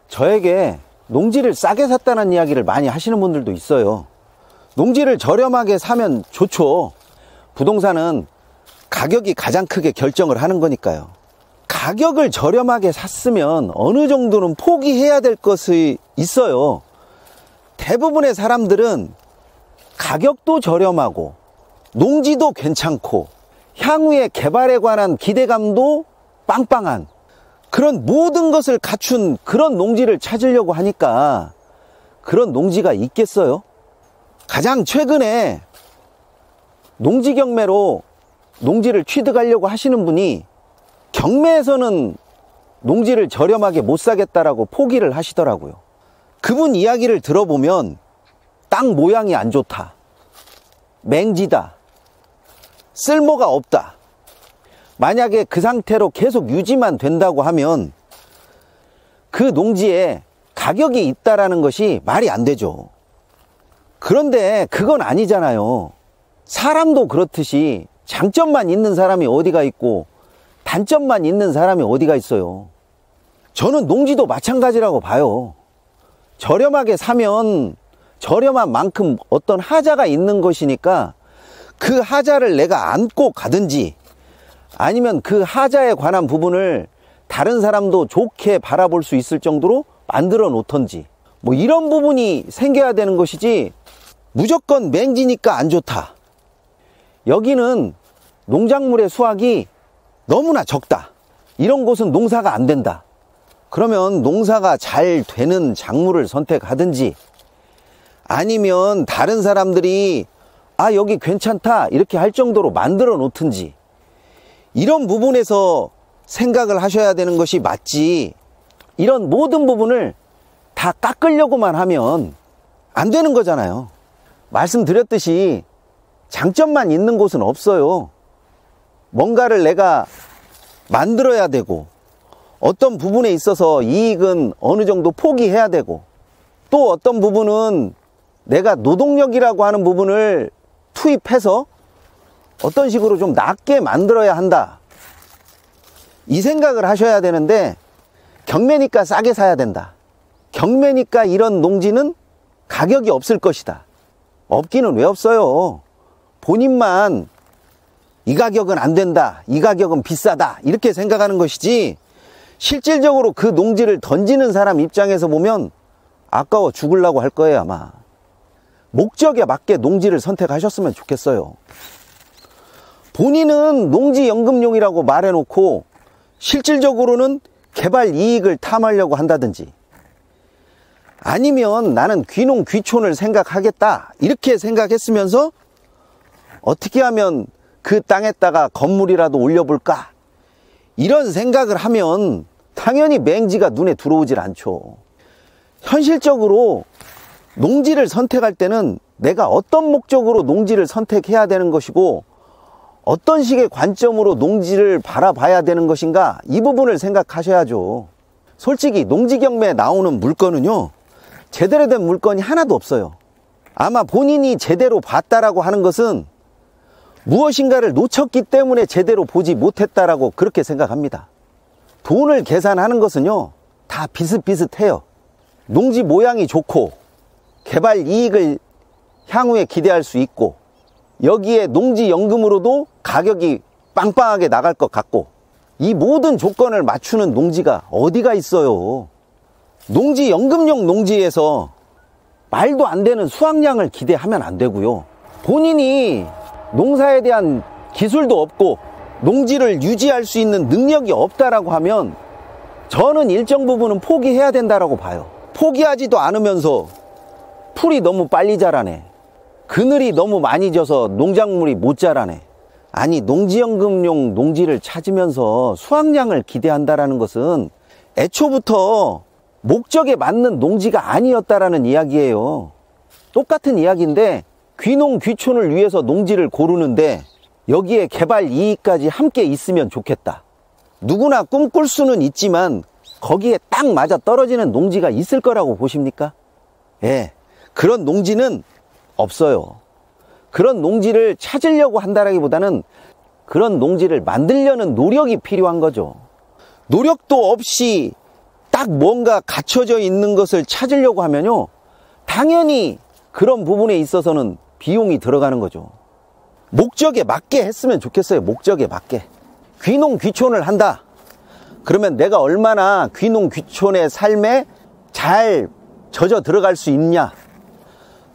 저에게 농지를 싸게 샀다는 이야기를 많이 하시는 분들도 있어요. 농지를 저렴하게 사면 좋죠. 부동산은 가격이 가장 크게 결정을 하는 거니까요. 가격을 저렴하게 샀으면 어느 정도는 포기해야 될 것이 있어요. 대부분의 사람들은 가격도 저렴하고 농지도 괜찮고 향후의 개발에 관한 기대감도 빵빵한 그런 모든 것을 갖춘 그런 농지를 찾으려고 하니까 그런 농지가 있겠어요? 가장 최근에 농지 경매로 농지를 취득하려고 하시는 분이 경매에서는 농지를 저렴하게 못 사겠다라고 포기를 하시더라고요. 그분 이야기를 들어보면 땅 모양이 안 좋다, 맹지다, 쓸모가 없다. 만약에 그 상태로 계속 유지만 된다고 하면 그 농지에 가격이 있다라는 것이 말이 안 되죠. 그런데 그건 아니잖아요. 사람도 그렇듯이 장점만 있는 사람이 어디가 있고 단점만 있는 사람이 어디가 있어요. 저는 농지도 마찬가지라고 봐요. 저렴하게 사면 저렴한 만큼 어떤 하자가 있는 것이니까 그 하자를 내가 안고 가든지 아니면 그 하자에 관한 부분을 다른 사람도 좋게 바라볼 수 있을 정도로 만들어 놓던지 뭐 이런 부분이 생겨야 되는 것이지, 무조건 맹지니까 안 좋다, 여기는 농작물의 수확이 너무나 적다, 이런 곳은 농사가 안 된다, 그러면 농사가 잘 되는 작물을 선택하든지 아니면 다른 사람들이 아 여기 괜찮다 이렇게 할 정도로 만들어 놓든지, 이런 부분에서 생각을 하셔야 되는 것이 맞지, 이런 모든 부분을 다 깎으려고만 하면 안 되는 거잖아요. 말씀드렸듯이 장점만 있는 곳은 없어요. 뭔가를 내가 만들어야 되고 어떤 부분에 있어서 이익은 어느 정도 포기해야 되고 또 어떤 부분은 내가 노동력이라고 하는 부분을 투입해서 어떤 식으로 좀 낮게 만들어야 한다, 이 생각을 하셔야 되는데, 경매니까 싸게 사야 된다, 경매니까 이런 농지는 가격이 없을 것이다, 없기는 왜 없어요. 본인만 이 가격은 안 된다, 이 가격은 비싸다 이렇게 생각하는 것이지, 실질적으로 그 농지를 던지는 사람 입장에서 보면 아까워 죽으려고 할 거예요. 아마 목적에 맞게 농지를 선택하셨으면 좋겠어요. 본인은 농지연금용이라고 말해놓고 실질적으로는 개발 이익을 탐하려고 한다든지, 아니면 나는 귀농 귀촌을 생각하겠다 이렇게 생각했으면서 어떻게 하면 그 땅에다가 건물이라도 올려볼까, 이런 생각을 하면 당연히 맹지가 눈에 들어오질 않죠. 현실적으로 농지를 선택할 때는 내가 어떤 목적으로 농지를 선택해야 되는 것이고 어떤 식의 관점으로 농지를 바라봐야 되는 것인가, 이 부분을 생각하셔야죠. 솔직히 농지 경매에 나오는 물건은요, 제대로 된 물건이 하나도 없어요. 아마 본인이 제대로 봤다라고 하는 것은 무엇인가를 놓쳤기 때문에 제대로 보지 못했다라고 그렇게 생각합니다. 돈을 계산하는 것은요, 다 비슷비슷해요. 농지 모양이 좋고 개발 이익을 향후에 기대할 수 있고 여기에 농지연금으로도 가격이 빵빵하게 나갈 것 같고, 이 모든 조건을 맞추는 농지가 어디가 있어요. 농지연금용 농지에서 말도 안 되는 수확량을 기대하면 안 되고요. 본인이 농사에 대한 기술도 없고 농지를 유지할 수 있는 능력이 없다라고 하면 저는 일정 부분은 포기해야 된다라고 봐요. 포기하지도 않으면서 풀이 너무 빨리 자라네, 그늘이 너무 많이 져서 농작물이 못 자라네. 아니, 농지연금용 농지를 찾으면서 수확량을 기대한다라는 것은 애초부터 목적에 맞는 농지가 아니었다라는 이야기예요. 똑같은 이야기인데 귀농 귀촌을 위해서 농지를 고르는데 여기에 개발 이익까지 함께 있으면 좋겠다. 누구나 꿈꿀 수는 있지만 거기에 딱 맞아 떨어지는 농지가 있을 거라고 보십니까? 예, 그런 농지는 없어요. 그런 농지를 찾으려고 한다라기보다는 그런 농지를 만들려는 노력이 필요한 거죠. 노력도 없이 딱 뭔가 갖춰져 있는 것을 찾으려고 하면요, 당연히 그런 부분에 있어서는 비용이 들어가는 거죠. 목적에 맞게 했으면 좋겠어요. 목적에 맞게. 귀농귀촌을 한다 그러면 내가 얼마나 귀농귀촌의 삶에 잘 젖어 들어갈 수 있냐,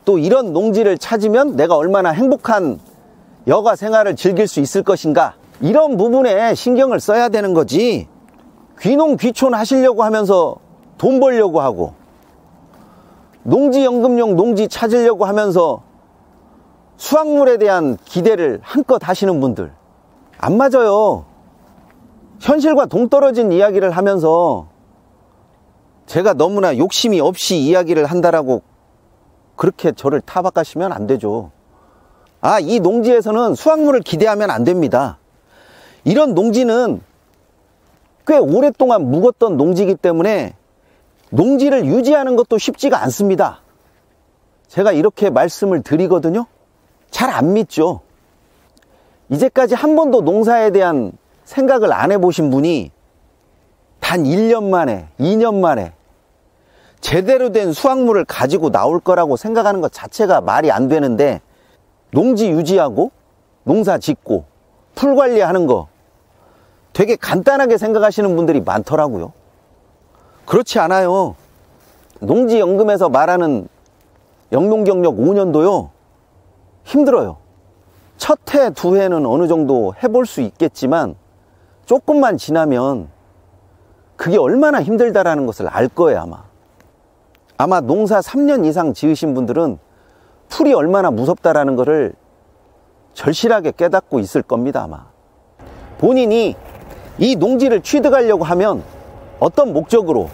또 이런 농지를 찾으면 내가 얼마나 행복한 여가 생활을 즐길 수 있을 것인가, 이런 부분에 신경을 써야 되는 거지. 귀농귀촌 하시려고 하면서 돈 벌려고 하고, 농지연금용 농지 찾으려고 하면서 수확물에 대한 기대를 한껏 하시는 분들, 안 맞아요. 현실과 동떨어진 이야기를 하면서 제가 너무나 욕심이 없이 이야기를 한다라고 그렇게 저를 타박하시면 안 되죠. 아, 이 농지에서는 수확물을 기대하면 안 됩니다. 이런 농지는 꽤 오랫동안 묵었던 농지이기 때문에 농지를 유지하는 것도 쉽지가 않습니다. 제가 이렇게 말씀을 드리거든요. 잘 안 믿죠. 이제까지 한 번도 농사에 대한 생각을 안 해보신 분이 단 1년 만에, 2년 만에 제대로 된 수확물을 가지고 나올 거라고 생각하는 것 자체가 말이 안 되는데, 농지 유지하고 농사 짓고 풀 관리하는 거 되게 간단하게 생각하시는 분들이 많더라고요. 그렇지 않아요. 농지연금에서 말하는 영농경력 5년도요, 힘들어요. 첫 해, 두 해는 어느 정도 해볼 수 있겠지만 조금만 지나면 그게 얼마나 힘들다라는 것을 알 거예요. 아마 농사 3년 이상 지으신 분들은 풀이 얼마나 무섭다라는 것을 절실하게 깨닫고 있을 겁니다. 아마 본인이 이 농지를 취득하려고 하면 어떤 목적으로,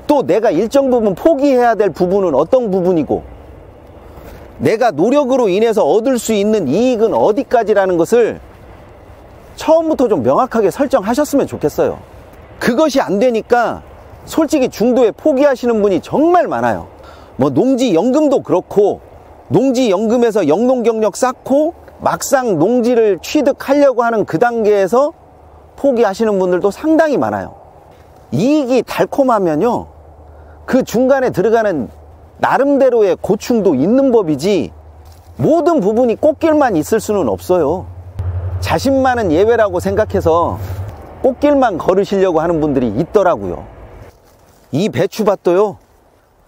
또 내가 일정 부분 포기해야 될 부분은 어떤 부분이고, 내가 노력으로 인해서 얻을 수 있는 이익은 어디까지라는 것을 처음부터 좀 명확하게 설정하셨으면 좋겠어요. 그것이 안 되니까 솔직히 중도에 포기하시는 분이 정말 많아요. 뭐 농지연금도 그렇고, 농지연금에서 영농경력 쌓고 막상 농지를 취득하려고 하는 그 단계에서 포기하시는 분들도 상당히 많아요. 이익이 달콤하면요, 그 중간에 들어가는 나름대로의 고충도 있는 법이지 모든 부분이 꽃길만 있을 수는 없어요. 자신만은 예외라고 생각해서 꽃길만 걸으시려고 하는 분들이 있더라고요. 이 배추밭도요,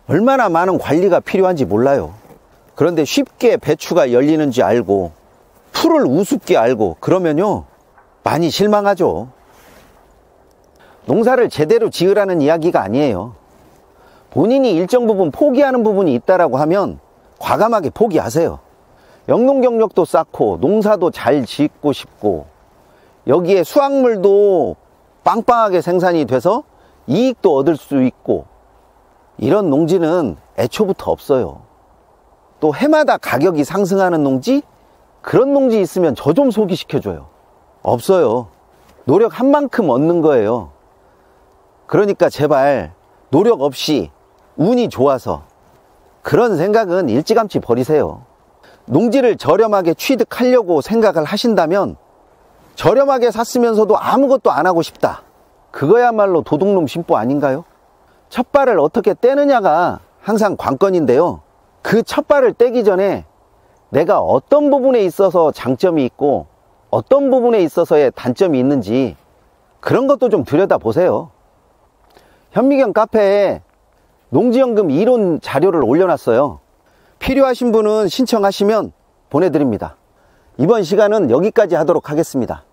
얼마나 많은 관리가 필요한지 몰라요. 그런데 쉽게 배추가 열리는 줄 알고 풀을 우습게 알고 그러면요, 많이 실망하죠. 농사를 제대로 지으라는 이야기가 아니에요. 본인이 일정 부분 포기하는 부분이 있다라고 하면 과감하게 포기하세요. 영농경력도 쌓고 농사도 잘 짓고 싶고 여기에 수확물도 빵빵하게 생산이 돼서 이익도 얻을 수 있고, 이런 농지는 애초부터 없어요. 또 해마다 가격이 상승하는 농지, 그런 농지 있으면 저 좀 소개시켜줘요. 없어요. 노력한 만큼 얻는 거예요. 그러니까 제발 노력 없이 운이 좋아서 그런 생각은 일찌감치 버리세요. 농지를 저렴하게 취득하려고 생각을 하신다면 저렴하게 샀으면서도 아무것도 안 하고 싶다, 그거야말로 도둑놈 심보 아닌가요? 첫 발을 어떻게 떼느냐가 항상 관건인데요, 그 첫 발을 떼기 전에 내가 어떤 부분에 있어서 장점이 있고 어떤 부분에 있어서의 단점이 있는지 그런 것도 좀 들여다보세요. 현미경 카페에 농지연금 이론 자료를 올려놨어요. 필요하신 분은 신청하시면 보내드립니다. 이번 시간은 여기까지 하도록 하겠습니다.